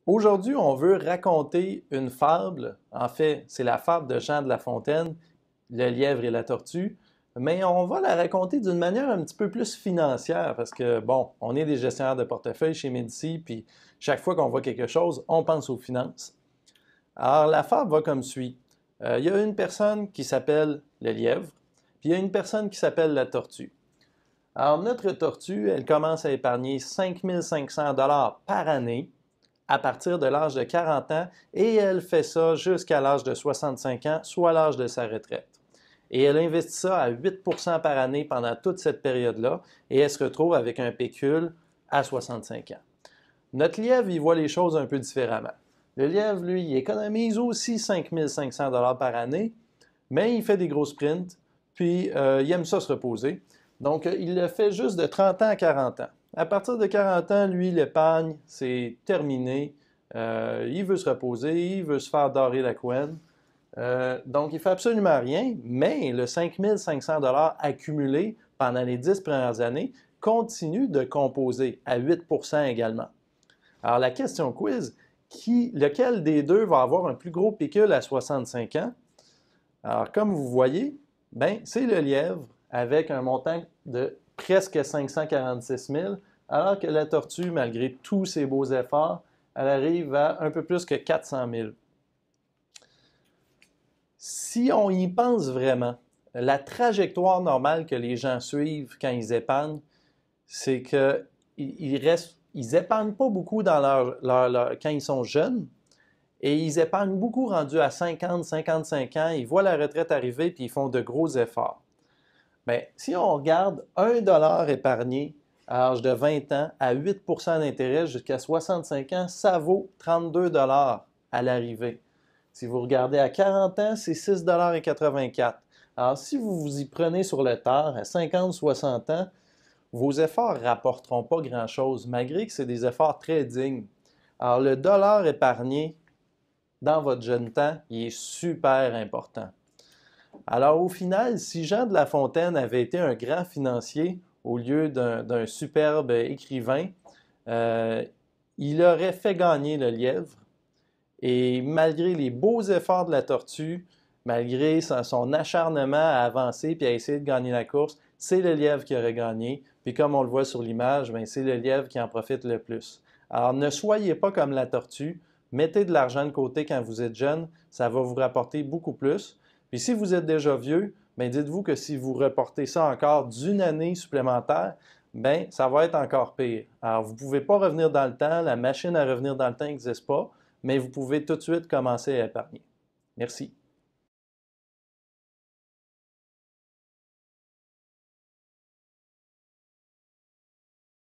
Aujourd'hui, on veut raconter une fable. En fait, c'est la fable de Jean de La Fontaine, le lièvre et la tortue. Mais on va la raconter d'une manière un petit peu plus financière parce que, bon, on est des gestionnaires de portefeuille chez Médici, puis chaque fois qu'on voit quelque chose, on pense aux finances. Alors, la fable va comme suit. Il y a une personne qui s'appelle le lièvre, puis il y a une personne qui s'appelle la tortue. Alors, notre tortue, elle commence à épargner 5 500 par année à partir de l'âge de 40 ans et elle fait ça jusqu'à l'âge de 65 ans, soit l'âge de sa retraite. Et elle investit ça à 8 par année pendant toute cette période-là et elle se retrouve avec un pécule à 65 ans. Notre lièvre, il voit les choses un peu différemment. Le lièvre, lui, il économise aussi 5 500 par année, mais il fait des gros sprints, puis il aime ça se reposer. Donc, il le fait juste de 30 ans à 40 ans. À partir de 40 ans, lui, l'épargne, c'est terminé. Il veut se reposer, il veut se faire dorer la couenne. Donc, il ne fait absolument rien, mais le 5 500 accumulé pendant les 10 premières années continue de composer à 8 également. Alors, la question quiz, lequel des deux va avoir un plus gros pécule à 65 ans? Alors, comme vous voyez, ben, c'est le lièvre avec un montant de presque 546 000, alors que la tortue, malgré tous ses beaux efforts, elle arrive à un peu plus que 400 000. Si on y pense vraiment, la trajectoire normale que les gens suivent quand ils épargnent, c'est qu'ils épargnent pas beaucoup quand ils sont jeunes, et ils épargnent beaucoup rendus à 50, 55 ans, ils voient la retraite arriver puis ils font de gros efforts. Bien, si on regarde 1 $ épargné à l'âge de 20 ans à 8 d'intérêt jusqu'à 65 ans, ça vaut 32 à l'arrivée. Si vous regardez à 40 ans, c'est 6,84 $. Alors, si vous vous y prenez sur le tard, à 50, 60 ans, vos efforts ne rapporteront pas grand-chose, malgré que c'est des efforts très dignes. Alors, le dollar épargné dans votre jeune temps, il est super important. Alors, au final, si Jean de La Fontaine avait été un grand financier au lieu d'un superbe écrivain, euh, il aurait fait gagner le lièvre. Et malgré les beaux efforts de la tortue, malgré son acharnement à avancer et à essayer de gagner la course, c'est le lièvre qui aurait gagné. Puis comme on le voit sur l'image, c'est le lièvre qui en profite le plus. Alors ne soyez pas comme la tortue. Mettez de l'argent de côté quand vous êtes jeune, ça va vous rapporter beaucoup plus. Puis si vous êtes déjà vieux, dites-vous que si vous reportez ça encore d'une année supplémentaire, ça va être encore pire. Alors, vous ne pouvez pas revenir dans le temps, la machine à revenir dans le temps n'existe pas, mais vous pouvez tout de suite commencer à épargner. Merci.